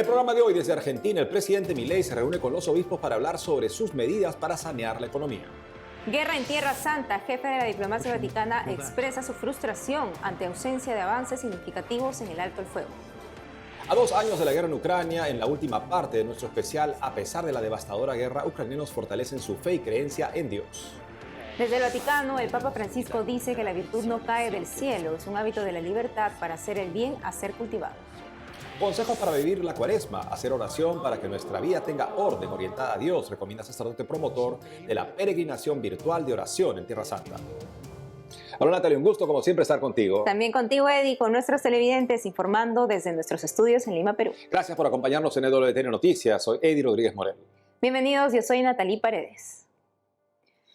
El programa de hoy desde Argentina, el presidente Milei se reúne con los obispos para hablar sobre sus medidas para sanear la economía. Guerra en Tierra Santa, jefe de la diplomacia vaticana expresa su frustración ante ausencia de avances significativos en el alto el fuego. A 2 años de la guerra en Ucrania, en la última parte de nuestro especial, a pesar de la devastadora guerra, ucranianos fortalecen su fe y creencia en Dios. Desde el Vaticano, el Papa Francisco dice que la virtud no cae del cielo, es un hábito de la libertad para hacer el bien a ser cultivado. Consejos para vivir la cuaresma, hacer oración para que nuestra vida tenga orden orientada a Dios, recomienda sacerdote promotor de la peregrinación virtual de oración en Tierra Santa. Hola Natalia, un gusto como siempre estar contigo. También contigo, Eddie, con nuestros televidentes informando desde nuestros estudios en Lima, Perú. Gracias por acompañarnos en EWTN Noticias, soy Eddie Rodríguez Moreno. Bienvenidos, yo soy Natalie Paredes.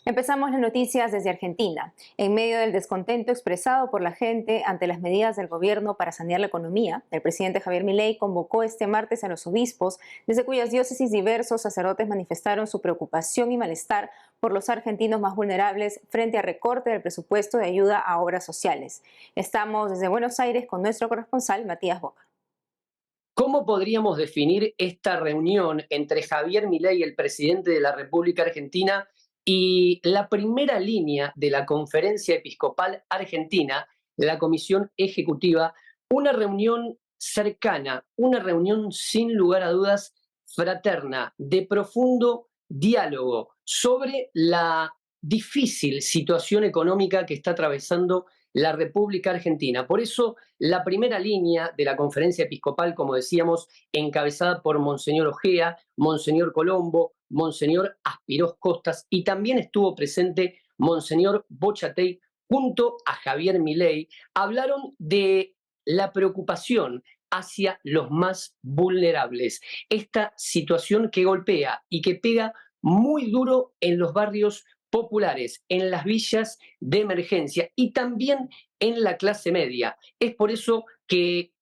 Empezamos las noticias desde Argentina. En medio del descontento expresado por la gente ante las medidas del gobierno para sanear la economía, el presidente Javier Milei convocó este martes a los obispos, desde cuyas diócesis diversos sacerdotes manifestaron su preocupación y malestar por los argentinos más vulnerables frente al recorte del presupuesto de ayuda a obras sociales. Estamos desde Buenos Aires con nuestro corresponsal Matías Boca. ¿Cómo podríamos definir esta reunión entre Javier Milei, el presidente de la República Argentina, y la primera línea de la Conferencia Episcopal Argentina, la Comisión Ejecutiva? Una reunión cercana, una reunión sin lugar a dudas fraterna, de profundo diálogo sobre la difícil situación económica que está atravesando la República Argentina. Por eso, la primera línea de la Conferencia Episcopal, como decíamos, encabezada por Monseñor Ojea, Monseñor Colombo, Monseñor Aspirós Costas, y también estuvo presente Monseñor Bochatey junto a Javier Milei, hablaron de la preocupación hacia los más vulnerables. Esta situación que golpea y que pega muy duro en los barrios populares, en las villas de emergencia y también en la clase media. Es por eso que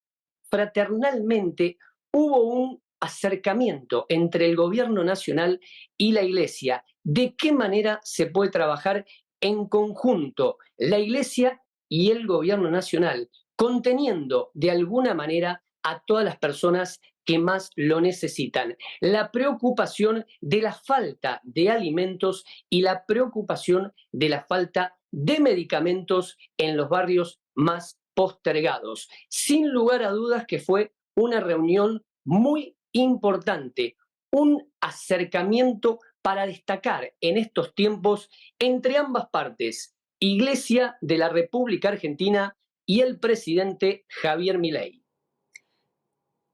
fraternalmente hubo un acercamiento entre el gobierno nacional y la Iglesia. ¿De qué manera se puede trabajar en conjunto la Iglesia y el gobierno nacional, conteniendo de alguna manera a todas las personas que más lo necesitan? La preocupación de la falta de alimentos y la preocupación de la falta de medicamentos en los barrios más postergados. Sin lugar a dudas que fue una reunión muy importante, un acercamiento para destacar en estos tiempos entre ambas partes, Iglesia de la República Argentina y el presidente Javier Milei.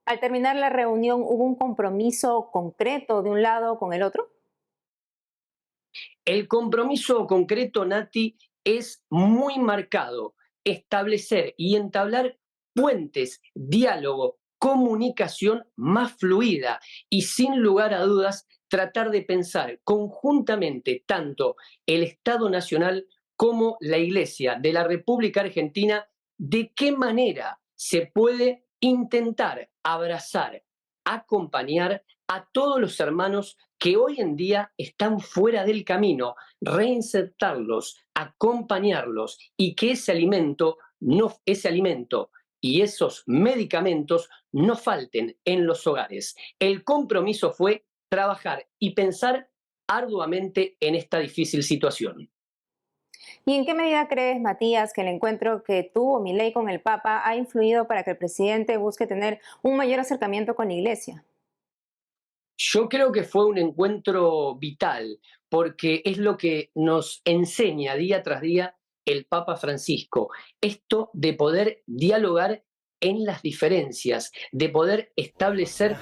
Al terminar la reunión, ¿hubo un compromiso concreto de un lado con el otro? El compromiso concreto, Nati, es muy marcado: establecer y entablar puentes, diálogo, comunicación más fluida y, sin lugar a dudas, tratar de pensar conjuntamente tanto el Estado Nacional como la Iglesia de la República Argentina de qué manera se puede intentar abrazar, acompañar a todos los hermanos que hoy en día están fuera del camino, reinsertarlos, acompañarlos y que ese alimento y esos medicamentos no falten en los hogares. El compromiso fue trabajar y pensar arduamente en esta difícil situación. ¿Y en qué medida crees, Matías, que el encuentro que tuvo Milei con el Papa ha influido para que el presidente busque tener un mayor acercamiento con la Iglesia? Yo creo que fue un encuentro vital, porque es lo que nos enseña día tras día el Papa Francisco, esto de poder dialogar en las diferencias, de poder establecer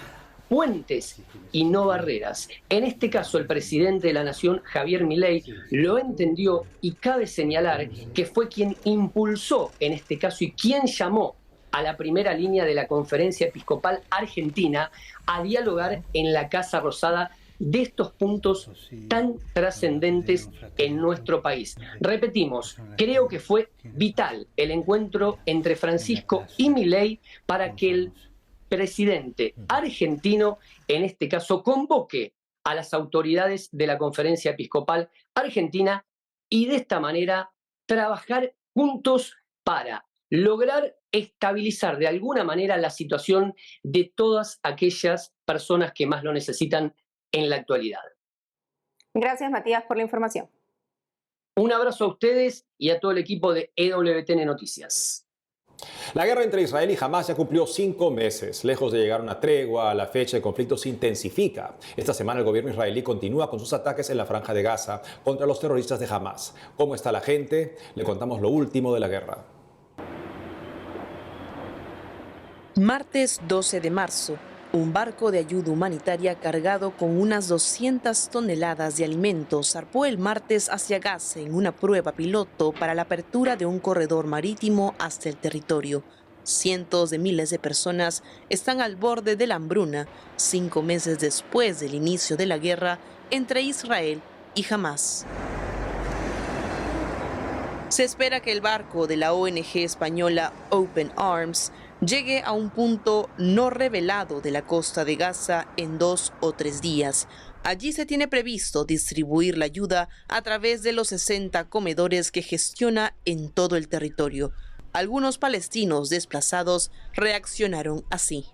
puentes y no barreras. En este caso, el presidente de la Nación, Javier Milei, lo entendió y cabe señalar que fue quien impulsó en este caso y quien llamó a la primera línea de la Conferencia Episcopal Argentina a dialogar en la Casa Rosada de estos puntos tan trascendentes en nuestro país. Repetimos, creo que fue vital el encuentro entre Francisco y Milei para que el presidente argentino, en este caso, convoque a las autoridades de la Conferencia Episcopal Argentina y de esta manera trabajar juntos para lograr estabilizar de alguna manera la situación de todas aquellas personas que más lo necesitan en la actualidad. Gracias, Matías, por la información. Un abrazo a ustedes y a todo el equipo de EWTN Noticias. La guerra entre Israel y Hamás ya cumplió 5 meses. Lejos de llegar a una tregua, la fecha de conflicto se intensifica. Esta semana el gobierno israelí continúa con sus ataques en la franja de Gaza contra los terroristas de Hamás. ¿Cómo está la gente? Le contamos lo último de la guerra. Martes 12 de marzo, un barco de ayuda humanitaria cargado con unas 200 toneladas de alimentos zarpó el martes hacia Gaza en una prueba piloto para la apertura de un corredor marítimo hasta el territorio. Cientos de miles de personas están al borde de la hambruna 5 meses después del inicio de la guerra entre Israel y Hamás. Se espera que el barco de la ONG española Open Arms llegue a un punto no revelado de la costa de Gaza en 2 o 3 días. Allí se tiene previsto distribuir la ayuda a través de los 60 comedores que gestiona en todo el territorio. Algunos palestinos desplazados reaccionaron así.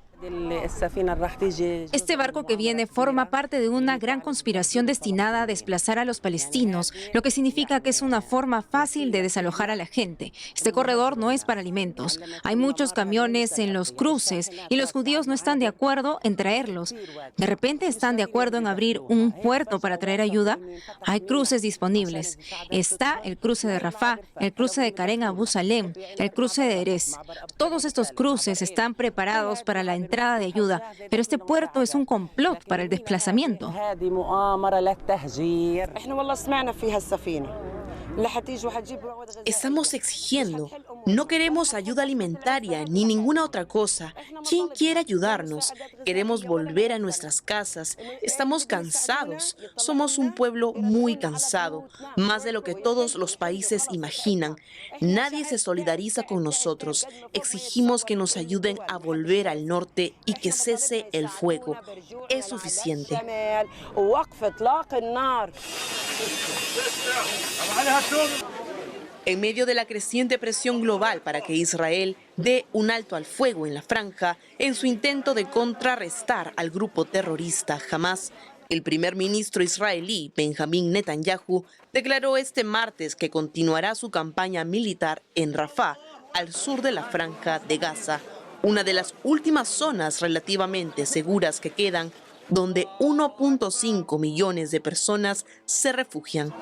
Este barco que viene forma parte de una gran conspiración destinada a desplazar a los palestinos, lo que significa que es una forma fácil de desalojar a la gente. Este corredor no es para alimentos. Hay muchos camiones en los cruces y los judíos no están de acuerdo en traerlos. De repente están de acuerdo en abrir un puerto para traer ayuda. Hay cruces disponibles. Está el cruce de Rafah, el cruce de Karen Abu Salem, el cruce de Erez. Todos estos cruces están preparados para la entrada de ayuda, pero este puerto es un complot para el desplazamiento. Estamos exigiendo, no queremos ayuda alimentaria ni ninguna otra cosa. ¿Quién quiere ayudarnos? Queremos volver a nuestras casas. Estamos cansados. Somos un pueblo muy cansado, más de lo que todos los países imaginan. Nadie se solidariza con nosotros. Exigimos que nos ayuden a volver al norte y que cese el fuego. Es suficiente. En medio de la creciente presión global para que Israel dé un alto al fuego en la franja en su intento de contrarrestar al grupo terrorista Hamás, el primer ministro israelí Benjamín Netanyahu declaró este martes que continuará su campaña militar en Rafah, al sur de la franja de Gaza, una de las últimas zonas relativamente seguras que quedan, donde 1.5 millones de personas se refugian.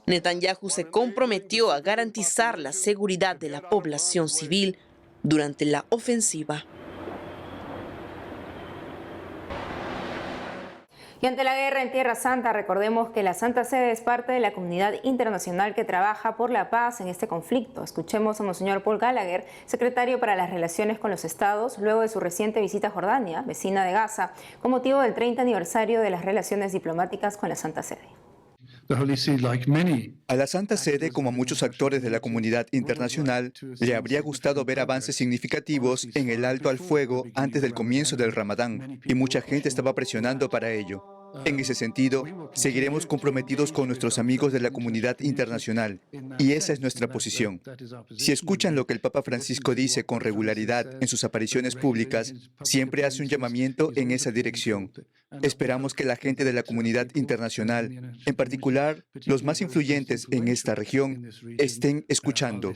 Netanyahu se comprometió a garantizar la seguridad de la población civil durante la ofensiva. Y ante la guerra en Tierra Santa, recordemos que la Santa Sede es parte de la comunidad internacional que trabaja por la paz en este conflicto. Escuchemos a Monseñor Paul Gallagher, secretario para las Relaciones con los Estados, luego de su reciente visita a Jordania, vecina de Gaza, con motivo del 30 aniversario de las relaciones diplomáticas con la Santa Sede. A la Santa Sede, como a muchos actores de la comunidad internacional, le habría gustado ver avances significativos en el alto al fuego antes del comienzo del Ramadán, y mucha gente estaba presionando para ello. En ese sentido, seguiremos comprometidos con nuestros amigos de la comunidad internacional, y esa es nuestra posición. Si escuchan lo que el Papa Francisco dice con regularidad en sus apariciones públicas, siempre hace un llamamiento en esa dirección. Esperamos que la gente de la comunidad internacional, en particular los más influyentes en esta región, estén escuchando.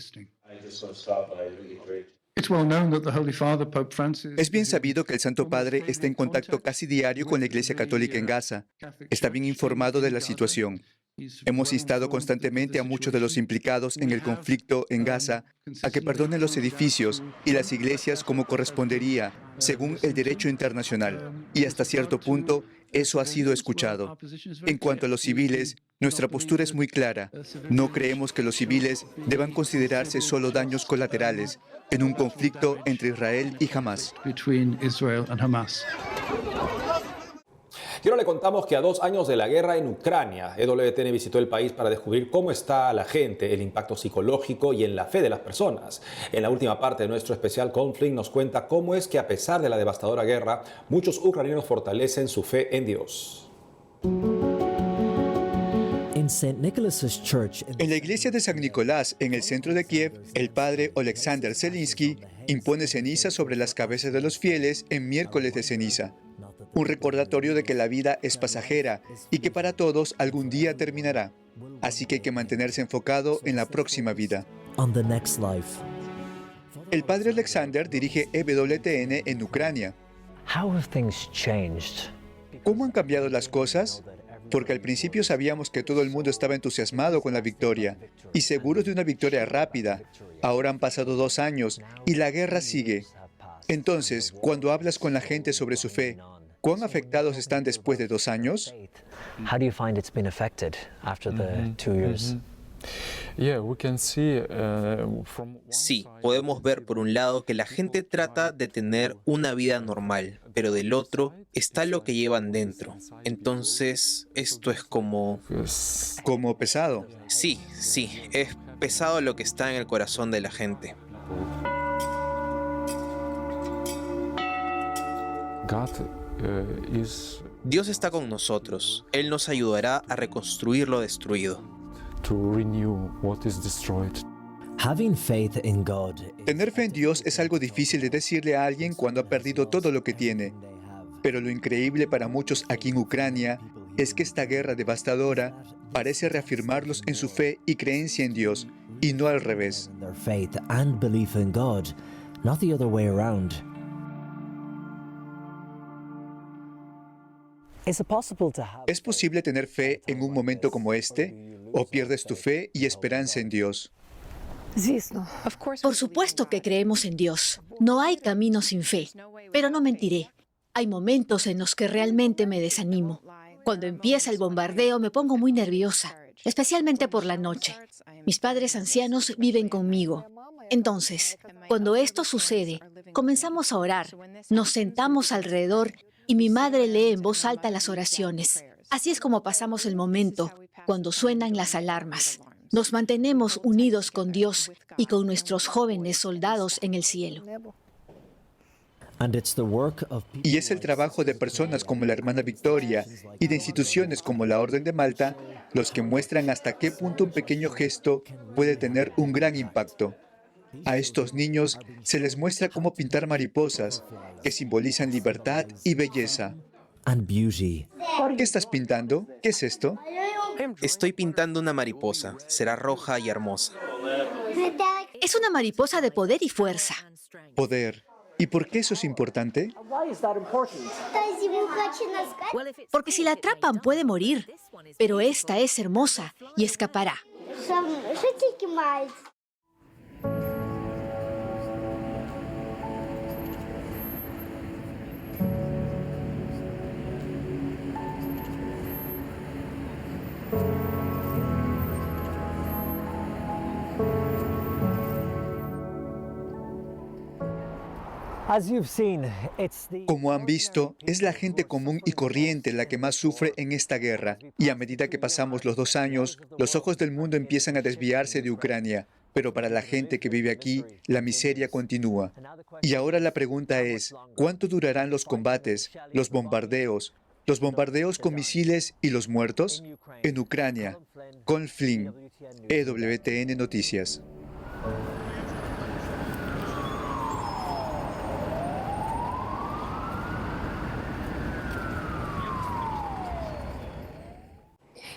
Es bien sabido que el Santo Padre está en contacto casi diario con la Iglesia Católica en Gaza. Está bien informado de la situación. Hemos instado constantemente a muchos de los implicados en el conflicto en Gaza a que perdonen los edificios y las iglesias como correspondería, según el derecho internacional. Y hasta cierto punto, eso ha sido escuchado. En cuanto a los civiles, nuestra postura es muy clara. No creemos que los civiles deban considerarse solo daños colaterales en un conflicto entre Israel y Hamás. Y ahora le contamos que a 2 años de la guerra en Ucrania, EWTN visitó el país para descubrir cómo está la gente, el impacto psicológico y en la fe de las personas. En la última parte de nuestro especial Conflict nos cuenta cómo es que a pesar de la devastadora guerra, muchos ucranianos fortalecen su fe en Dios. En la iglesia de San Nicolás, en el centro de Kiev, el padre Oleksandr Zelinsky impone ceniza sobre las cabezas de los fieles en miércoles de ceniza. Un recordatorio de que la vida es pasajera y que para todos algún día terminará. Así que hay que mantenerse enfocado en la próxima vida. El padre Alexander dirige EWTN en Ucrania. ¿Cómo han cambiado las cosas? Porque al principio sabíamos que todo el mundo estaba entusiasmado con la victoria y seguros de una victoria rápida. Ahora han pasado 2 años y la guerra sigue. Entonces, cuando hablas con la gente sobre su fe, ¿cuán afectados están después de 2 años? Sí, podemos ver por un lado que la gente trata de tener una vida normal, pero del otro está lo que llevan dentro. Entonces, esto es como... Como pesado. Sí, es pesado lo que está en el corazón de la gente. Dios está con nosotros. Él nos ayudará a reconstruir lo destruido. Tener fe en Dios es algo difícil de decirle a alguien cuando ha perdido todo lo que tiene. Pero lo increíble para muchos aquí en Ucrania es que esta guerra devastadora parece reafirmarlos en su fe y creencia en Dios, y no al revés. ¿Es posible tener fe en un momento como este? ¿O pierdes tu fe y esperanza en Dios? Por supuesto que creemos en Dios. No hay camino sin fe. Pero no mentiré. Hay momentos en los que realmente me desanimo. Cuando empieza el bombardeo me pongo muy nerviosa, especialmente por la noche. Mis padres ancianos viven conmigo. Entonces, cuando esto sucede, comenzamos a orar. Nos sentamos alrededor y mi madre lee en voz alta las oraciones. Así es como pasamos el momento, cuando suenan las alarmas. Nos mantenemos unidos con Dios y con nuestros jóvenes soldados en el cielo. Y es el trabajo de personas como la hermana Victoria y de instituciones como la Orden de Malta los que muestran hasta qué punto un pequeño gesto puede tener un gran impacto. A estos niños se les muestra cómo pintar mariposas, que simbolizan libertad y belleza. ¿Qué estás pintando? ¿Qué es esto? Estoy pintando una mariposa. Será roja y hermosa. Es una mariposa de poder y fuerza. Poder. ¿Y por qué eso es importante? Porque si la atrapan puede morir. Pero esta es hermosa y escapará. Como han visto, es la gente común y corriente la que más sufre en esta guerra. Y a medida que pasamos los 2 años, los ojos del mundo empiezan a desviarse de Ucrania. Pero para la gente que vive aquí, la miseria continúa. Y ahora la pregunta es, ¿cuánto durarán los combates, los bombardeos con misiles y los muertos? En Ucrania, Colin Flynn, EWTN Noticias.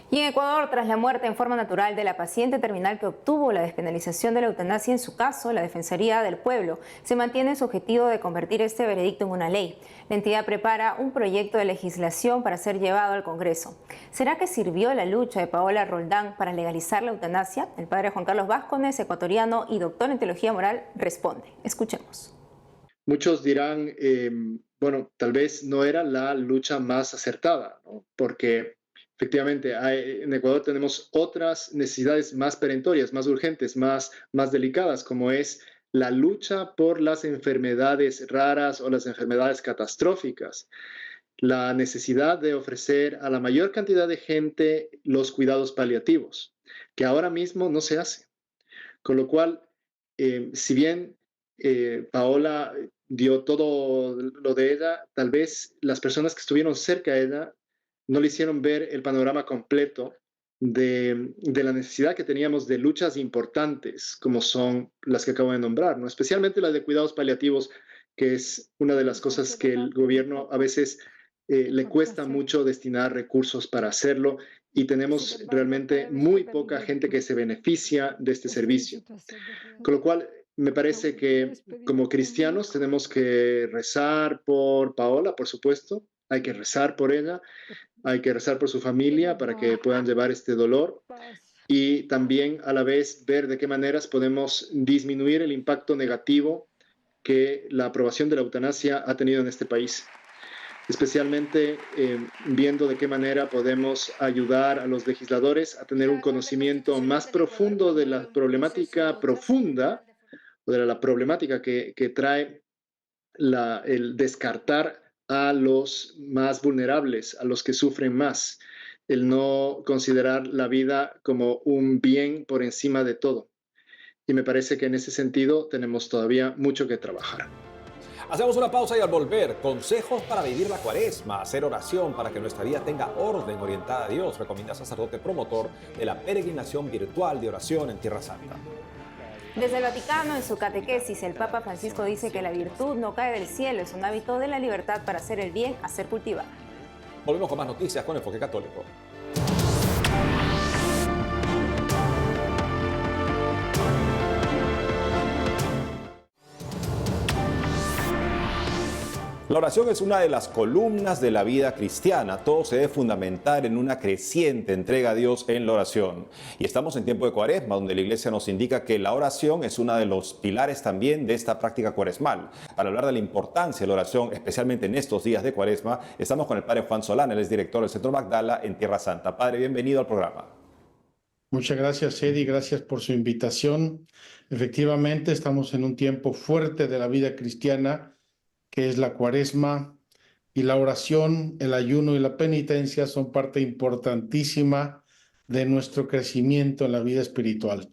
Y en Ecuador, tras la muerte en forma natural de la paciente terminal que obtuvo la despenalización de la eutanasia en su caso, la Defensoría del Pueblo se mantiene en su objetivo de convertir este veredicto en una ley. La entidad prepara un proyecto de legislación para ser llevado al Congreso. ¿Será que sirvió la lucha de Paola Roldán para legalizar la eutanasia? El padre Juan Carlos Vázquez, ecuatoriano y doctor en teología moral, responde. Escuchemos. Muchos dirán, bueno, tal vez no era la lucha más acertada, ¿no? Porque efectivamente, en Ecuador tenemos otras necesidades más perentorias, más urgentes, más delicadas, como es la lucha por las enfermedades raras o las enfermedades catastróficas, la necesidad de ofrecer a la mayor cantidad de gente los cuidados paliativos, que ahora mismo no se hace. Con lo cual, si bien Paola dio todo lo de ella, tal vez las personas que estuvieron cerca de ella no le hicieron ver el panorama completo de la necesidad que teníamos de luchas importantes, como son las que acabo de nombrar, ¿no? Especialmente las de cuidados paliativos, que es una de las cosas que el gobierno a veces le cuesta mucho destinar recursos para hacerlo, y tenemos realmente muy poca gente que se beneficia de este servicio. Con lo cual, me parece que como cristianos tenemos que rezar por Paola, por supuesto, hay que rezar por ella, hay que rezar por su familia para que puedan llevar este dolor, y también a la vez ver de qué maneras podemos disminuir el impacto negativo que la aprobación de la eutanasia ha tenido en este país. Especialmente viendo de qué manera podemos ayudar a los legisladores a tener un conocimiento más profundo de la problemática profunda, o de la problemática que trae el descartar a los más vulnerables, a los que sufren más, el no considerar la vida como un bien por encima de todo. Y me parece que en ese sentido tenemos todavía mucho que trabajar. Hacemos una pausa y al volver, consejos para vivir la Cuaresma, hacer oración para que nuestra vida tenga orden orientada a Dios, recomienda sacerdote promotor de la peregrinación virtual de oración en Tierra Santa. Desde el Vaticano, en su catequesis, el Papa Francisco dice que la virtud no cae del cielo, es un hábito de la libertad para hacer el bien, a ser cultivada. Volvemos con más noticias con Enfoque Católico. La oración es una de las columnas de la vida cristiana. Todo se debe fundamentar en una creciente entrega a Dios en la oración. Y estamos en tiempo de Cuaresma, donde la Iglesia nos indica que la oración es uno de los pilares también de esta práctica cuaresmal. Para hablar de la importancia de la oración, especialmente en estos días de Cuaresma, estamos con el Padre Juan Solana, él es director del Centro Magdala en Tierra Santa. Padre, bienvenido al programa. Muchas gracias, Eddie. Gracias por su invitación. Efectivamente, estamos en un tiempo fuerte de la vida cristiana, que es la Cuaresma, y la oración, el ayuno y la penitencia son parte importantísima de nuestro crecimiento en la vida espiritual.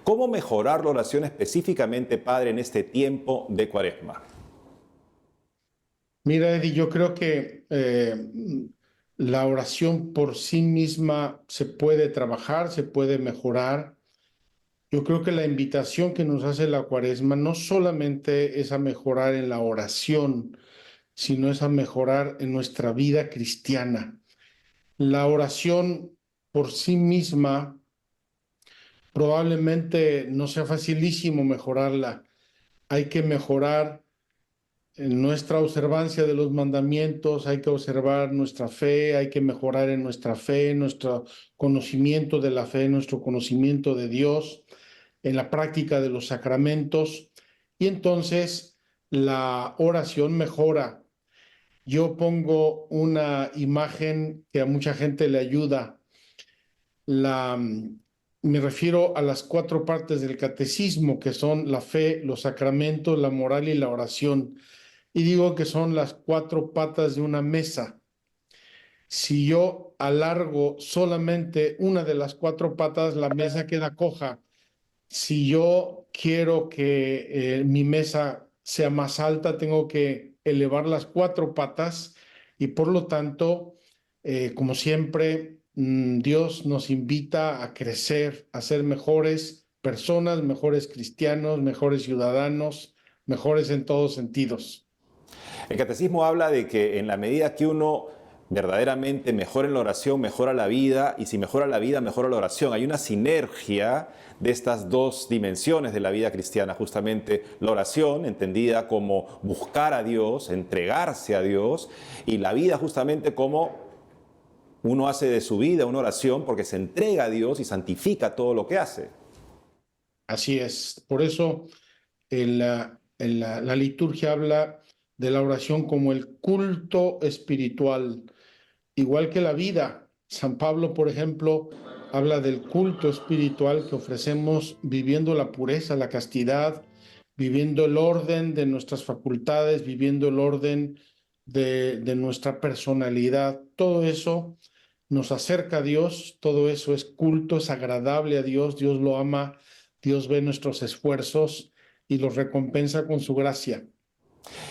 ¿Cómo mejorar la oración específicamente, Padre, en este tiempo de Cuaresma? Mira, Eddie, yo creo que la oración por sí misma se puede trabajar, se puede mejorar. Yo creo que la invitación que nos hace la Cuaresma no solamente es a mejorar en la oración, sino es a mejorar en nuestra vida cristiana. La oración por sí misma probablemente no sea facilísimo mejorarla. Hay que mejorar en nuestra observancia de los mandamientos, hay que observar nuestra fe, hay que mejorar en nuestra fe, nuestro conocimiento de la fe, nuestro conocimiento de Dios, en la práctica de los sacramentos, y entonces la oración mejora. Yo pongo una imagen que a mucha gente le ayuda. Me refiero a las 4 partes del catecismo, que son la fe, los sacramentos, la moral y la oración. Y digo que son las 4 patas de una mesa. Si yo alargo solamente una de las 4 patas, la mesa queda coja. Si yo quiero que mi mesa sea más alta, tengo que elevar las 4 patas, y por lo tanto, como siempre, Dios nos invita a crecer, a ser mejores personas, mejores cristianos, mejores ciudadanos, mejores en todos sentidos. El catecismo habla de que en la medida que uno verdaderamente mejora en la oración, mejora la vida, y si mejora la vida, mejora la oración. Hay una sinergia de estas 2 dimensiones de la vida cristiana, justamente la oración, entendida como buscar a Dios, entregarse a Dios, y la vida justamente como uno hace de su vida una oración porque se entrega a Dios y santifica todo lo que hace. Así es. Por eso la liturgia habla de la oración como el culto espiritual, igual que la vida. San Pablo, por ejemplo, habla del culto espiritual que ofrecemos viviendo la pureza, la castidad, viviendo el orden de nuestras facultades, viviendo el orden de nuestra personalidad. Todo eso nos acerca a Dios, todo eso es culto, es agradable a Dios, Dios lo ama, Dios ve nuestros esfuerzos y los recompensa con su gracia.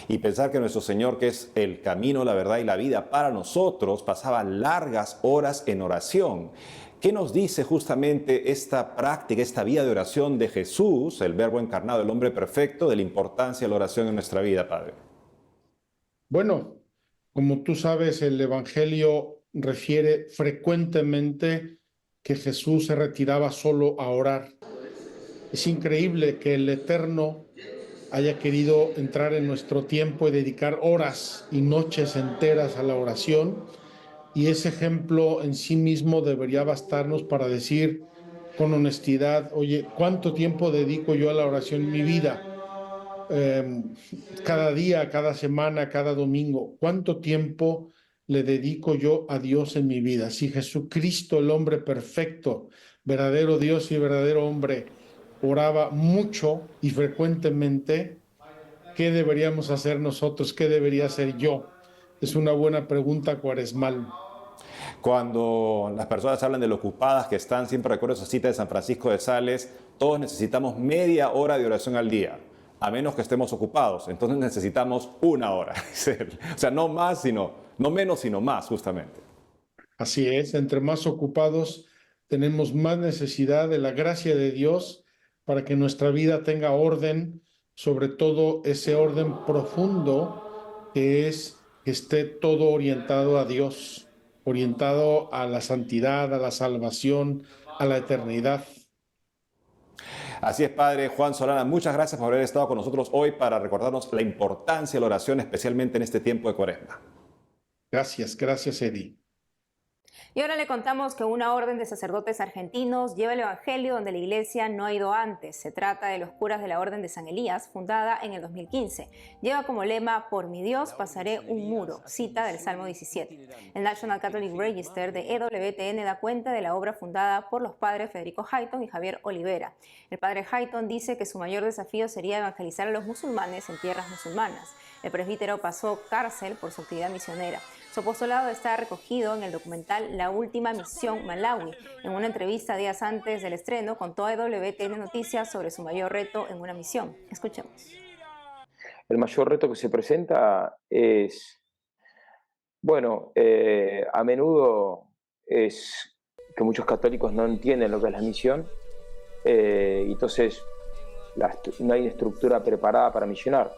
Y pensar que nuestro Señor, que es el camino, la verdad y la vida para nosotros, pasaba largas horas en oración. ¿Qué nos dice justamente esta práctica, esta vía de oración de Jesús, el Verbo encarnado, el hombre perfecto, de la importancia de la oración en nuestra vida, Padre? Bueno, como tú sabes, el Evangelio refiere frecuentemente que Jesús se retiraba solo a orar. Es increíble que el Eterno haya querido entrar en nuestro tiempo y dedicar horas y noches enteras a la oración, y ese ejemplo en sí mismo debería bastarnos para decir con honestidad, oye, ¿cuánto tiempo dedico yo a la oración en mi vida? Cada día, cada semana, cada domingo, ¿cuánto tiempo le dedico yo a Dios en mi vida? Si Jesucristo, el hombre perfecto, verdadero Dios y verdadero hombre, oraba mucho y frecuentemente, ¿qué deberíamos hacer nosotros? ¿Qué debería hacer yo? Es una buena pregunta cuaresmal. Cuando las personas hablan de lo ocupadas que están, siempre recuerdo esa cita de San Francisco de Sales, todos necesitamos media hora de oración al día, a menos que estemos ocupados. Entonces necesitamos una hora. O sea, no más, no menos, sino más, justamente. Así es, entre más ocupados tenemos más necesidad de la gracia de Dios para que nuestra vida tenga orden, sobre todo ese orden profundo que es que esté todo orientado a Dios, orientado a la santidad, a la salvación, a la eternidad. Así es, Padre Juan Solana, muchas gracias por haber estado con nosotros hoy para recordarnos la importancia de la oración, especialmente en este tiempo de Cuaresma. Gracias, Eddie. Y ahora le contamos que una orden de sacerdotes argentinos lleva el Evangelio donde la Iglesia no ha ido antes. Se trata de los curas de la Orden de San Elías, fundada en el 2015. Lleva como lema, por mi Dios pasaré un muro, cita del Salmo 17. El National Catholic Register de EWTN da cuenta de la obra fundada por los padres Federico Hayton y Javier Olivera. El padre Hayton dice que su mayor desafío sería evangelizar a los musulmanes en tierras musulmanas. El presbítero pasó cárcel por su actividad misionera. Su apostolado está recogido en el documental La Última Misión Malawi. En una entrevista días antes del estreno, contó a WTN Noticias sobre su mayor reto en una misión. Escuchemos. El mayor reto que se presenta es, a menudo es que muchos católicos no entienden lo que es la misión, entonces no hay estructura preparada para misionar.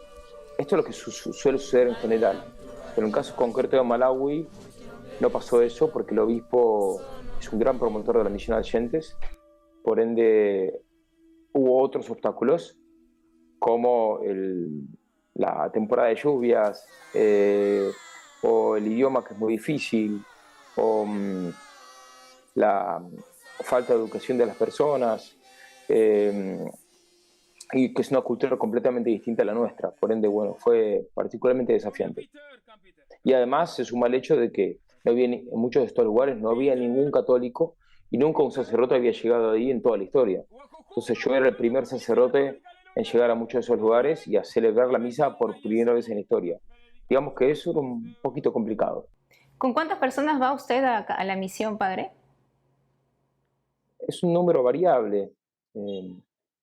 Esto es lo que suele suceder en general. Pero en el caso concreto de Malawi no pasó eso porque el obispo es un gran promotor de la misión a oyentes, por ende hubo otros obstáculos como la temporada de lluvias, o el idioma que es muy difícil, o la falta de educación de las personas, y que es una cultura completamente distinta a la nuestra, por ende, fue particularmente desafiante. Y además se suma el hecho de que en muchos de estos lugares no había ningún católico y nunca un sacerdote había llegado ahí en toda la historia. Entonces yo era el primer sacerdote en llegar a muchos de esos lugares y a celebrar la misa por primera vez en la historia. Digamos que eso era un poquito complicado. ¿Con cuántas personas va usted a la misión, padre? Es un número variable.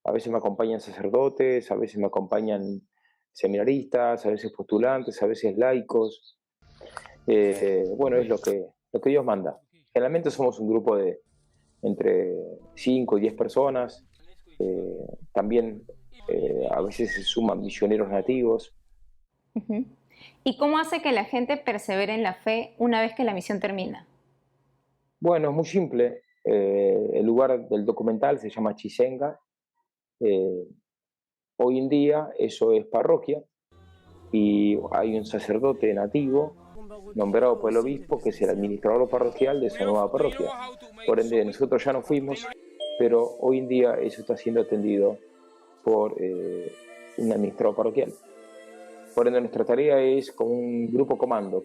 A veces me acompañan sacerdotes, a veces me acompañan seminaristas, a veces postulantes, a veces laicos. Es lo que Dios manda. Generalmente somos un grupo de entre 5 y 10 personas. También a veces se suman misioneros nativos. ¿Y cómo hace que la gente persevere en la fe una vez que la misión termina? Bueno, es muy simple. El lugar del documental se llama Chisenga. Hoy en día eso es parroquia y hay un sacerdote nativo nombrado por el obispo que es el administrador parroquial de esa nueva parroquia. Por ende, nosotros ya no fuimos, pero hoy en día eso está siendo atendido por un administrador parroquial. Por ende, nuestra tarea es como un grupo comando,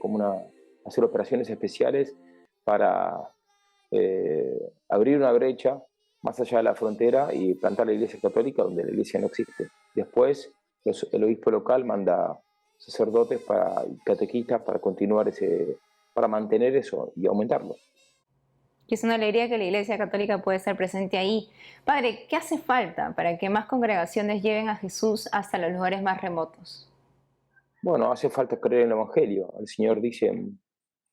hacer operaciones especiales para abrir una brecha más allá de la frontera y plantar la iglesia católica donde la iglesia no existe. Después, el obispo local manda sacerdotes y catequistas para continuar para mantener eso y aumentarlo. Y es una alegría que la Iglesia Católica puede estar presente ahí. Padre, ¿qué hace falta para que más congregaciones lleven a Jesús hasta los lugares más remotos? Bueno, hace falta creer en el Evangelio. El Señor dice en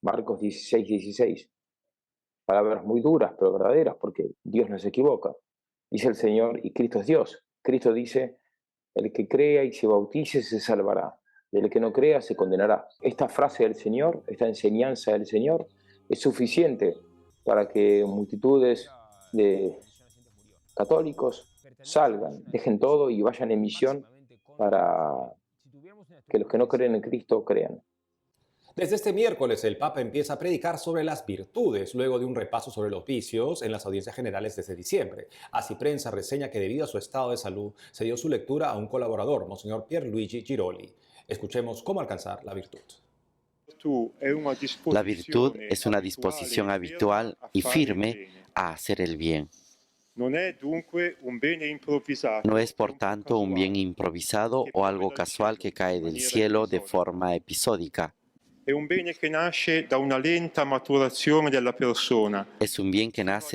Marcos 16:16, palabras muy duras, pero verdaderas, porque Dios no se equivoca. Dice el Señor, y Cristo es Dios. Cristo dice, el que crea y se bautice se salvará, del que no crea se condenará. Esta frase del Señor, esta enseñanza del Señor, es suficiente para que multitudes de católicos salgan, dejen todo y vayan en misión para que los que no creen en Cristo crean. Desde este miércoles, el Papa empieza a predicar sobre las virtudes, luego de un repaso sobre los vicios en las audiencias generales desde diciembre. Así Prensa reseña que debido a su estado de salud, se dio su lectura a un colaborador, Monseñor Pierluigi Giroli. Escuchemos cómo alcanzar la virtud. La virtud es una disposición habitual y firme a hacer el bien. No es, por tanto, un bien improvisado o algo casual que cae del cielo de forma episódica. Es un bien que nace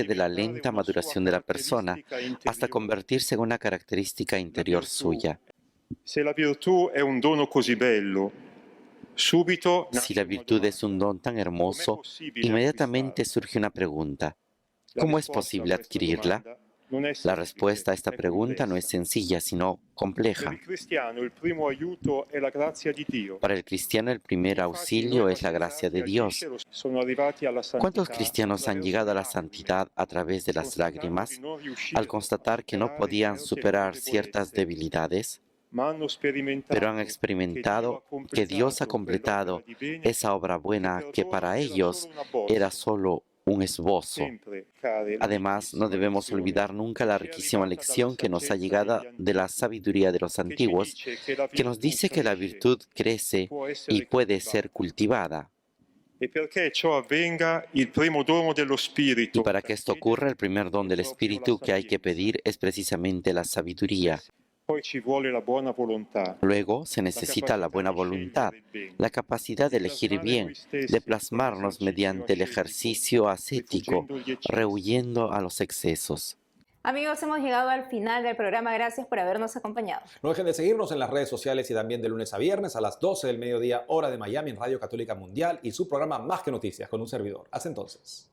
de la lenta maduración de la persona hasta convertirse en una característica interior suya. Si la virtud es un don tan hermoso, inmediatamente surge una pregunta. ¿Cómo es posible adquirirla? La respuesta a esta pregunta no es sencilla, sino compleja. Para el cristiano, el primer auxilio es la gracia de Dios. ¿Cuántos cristianos han llegado a la santidad a través de las lágrimas al constatar que no podían superar ciertas debilidades? Pero han experimentado que Dios ha completado esa obra buena que para ellos era solo un esbozo. Además, no debemos olvidar nunca la riquísima lección que nos ha llegado de la sabiduría de los antiguos, que nos dice que la virtud crece y puede ser cultivada. Y para que esto ocurra, el primer don del Espíritu que hay que pedir es precisamente la sabiduría. Luego se necesita la buena voluntad, la capacidad de elegir bien, de plasmarnos mediante el ejercicio ascético, rehuyendo a los excesos. Amigos, hemos llegado al final del programa. Gracias por habernos acompañado. No dejen de seguirnos en las redes sociales y también de lunes a viernes a las 12 del mediodía, hora de Miami, en Radio Católica Mundial y su programa Más que Noticias con un servidor. Hasta entonces.